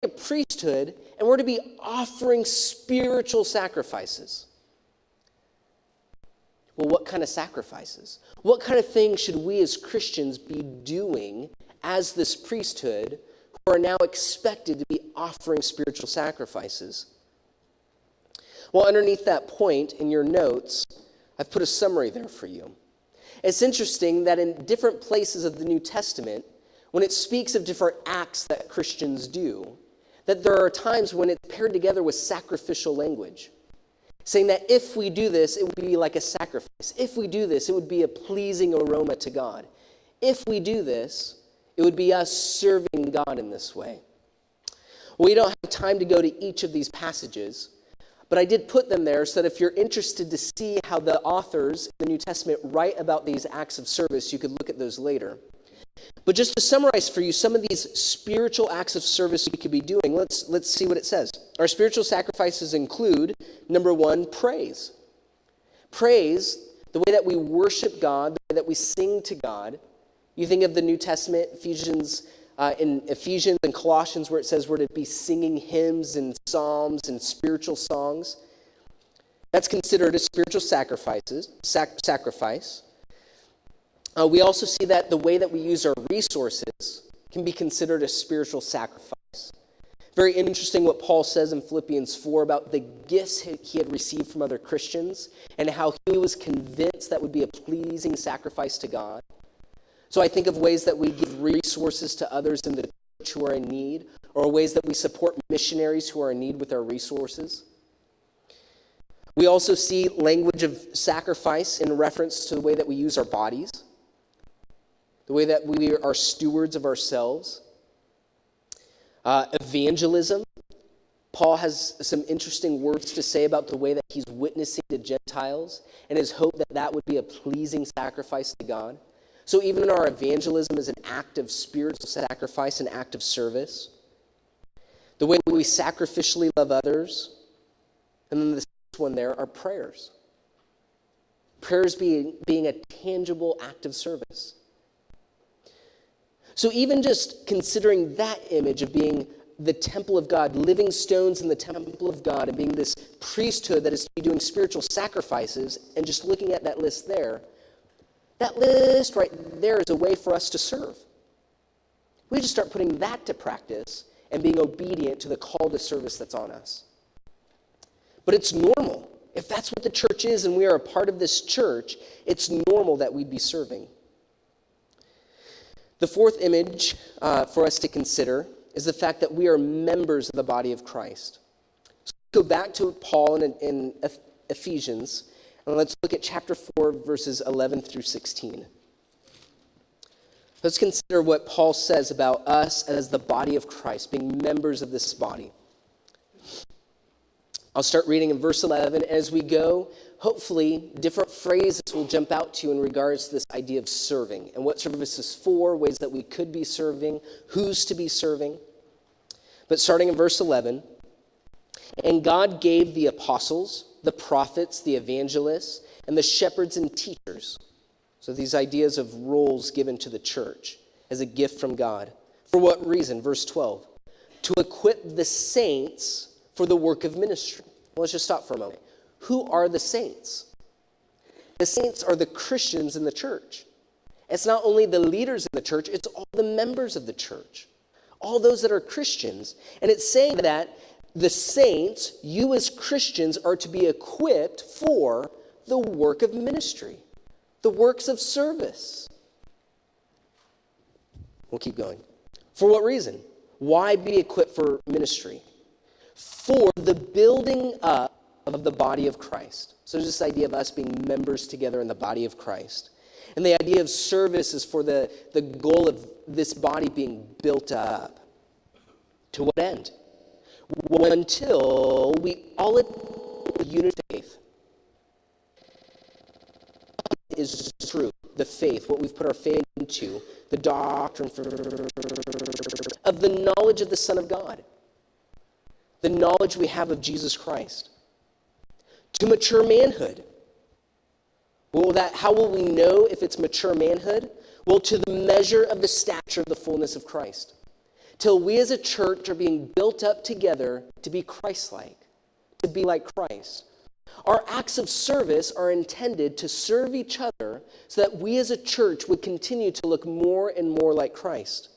a priesthood, and we're to be offering spiritual sacrifices. Well, what kind of sacrifices? What kind of things should we as Christians be doing as this priesthood who are now expected to be offering spiritual sacrifices? Well, underneath that point in your notes, I've put a summary there for you. It's interesting that in different places of the New Testament, when it speaks of different acts that Christians do, that there are times when it's paired together with sacrificial language, saying that if we do this, it would be like a sacrifice. If we do this, it would be a pleasing aroma to God. If we do this, it would be us serving God in this way. We don't have time to go to each of these passages, but I did put them there so that if you're interested to see how the authors in the New Testament write about these acts of service, you could look at those later. But just to summarize for you some of these spiritual acts of service we could be doing, let's see what it says. Our spiritual sacrifices include, number one, praise. Praise, the way that we worship God, the way that we sing to God. You think of the New Testament, in Ephesians and Colossians, where it says we're to be singing hymns and psalms and spiritual songs. That's considered a spiritual sacrifice. We also see that the way that we use our resources can be considered a spiritual sacrifice. Very interesting what Paul says in Philippians 4 about the gifts he had received from other Christians and how he was convinced that would be a pleasing sacrifice to God. So I think of ways that we give resources to others in the church who are in need, or ways that we support missionaries who are in need with our resources. We also see language of sacrifice in reference to the way that we use our bodies, the way that we are stewards of ourselves. Evangelism. Paul has some interesting words to say about the way that he's witnessing to Gentiles and his hope that that would be a pleasing sacrifice to God. So even in our evangelism is an act of spiritual sacrifice, an act of service. The way we sacrificially love others. And then the sixth one there are prayers. Prayers being a tangible act of service. So even just considering that image of being the temple of God, living stones in the temple of God, and being this priesthood that is to be doing spiritual sacrifices, and just looking at that list there, that list right there is a way for us to serve. We just start putting that to practice and being obedient to the call to service that's on us. But it's normal. If that's what the church is and we are a part of this church, it's normal that we'd be serving. The fourth image for us to consider is the fact that we are members of the body of Christ. So let's go back to Paul in Ephesians, and let's look at chapter 4, verses 11 through 16. Let's consider what Paul says about us as the body of Christ, being members of this body. I'll start reading in verse 11. As we go, hopefully, different phrases will jump out to you in regards to this idea of serving and what service is for, ways that we could be serving, who's to be serving. But starting in verse 11, and God gave the apostles, the prophets, the evangelists, and the shepherds and teachers. So these ideas of roles given to the church as a gift from God. For what reason? Verse 12, to equip the saints for the work of ministry. Well, let's just stop for a moment. Who are the saints? The saints are the Christians in the church. It's not only the leaders in the church, it's all the members of the church. All those that are Christians. And it's saying that the saints, you as Christians, are to be equipped for the work of ministry, the works of service. We'll keep going. For what reason? Why be equipped for ministry? For the building up of the body of Christ. So there's this idea of us being members together in the body of Christ. And the idea of service is for the goal of this body being built up. To what end? Until we all have unity of faith. Is true. The faith, what we've put our faith into, the doctrine of the knowledge of the Son of God. The knowledge we have of Jesus Christ. To mature manhood. How will we know if it's mature manhood? Well, to the measure of the stature of the fullness of Christ. till we as a church are being built up together to be Christ-like, to be like Christ. Our acts of service are intended to serve each other so that we as a church would continue to look more and more like Christ.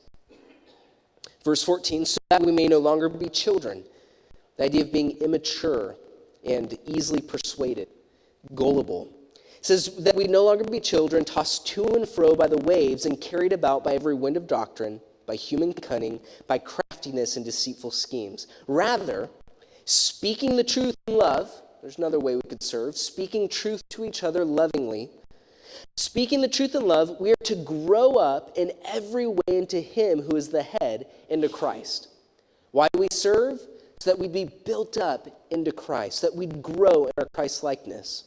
Verse 14, so that we may no longer be children. The idea of being immature and easily persuaded, gullible. It says that we no longer be children tossed to and fro by the waves and carried about by every wind of doctrine, by human cunning, by craftiness and deceitful schemes. Rather, speaking the truth in love, there's another way we could serve, speaking truth to each other lovingly. Speaking the truth in love, we are to grow up in every way into him who is the head, into Christ. Why do we serve? So that we'd be built up into Christ, that we'd grow in our Christ-likeness.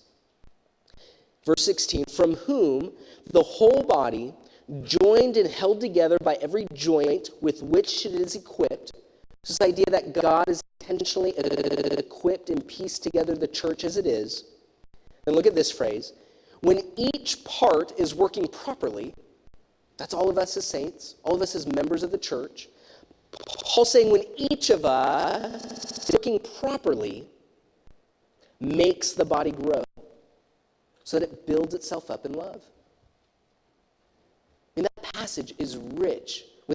Verse 16, from whom the whole body, joined and held together by every joint with which it is equipped. This idea that God is intentionally equipped and pieced together the church as it is. And look at this phrase. When each part is working properly, that's all of us as saints, all of us as members of the church. Paul's saying when each of us is working properly, makes the body grow so that it builds itself up in love. And that passage is rich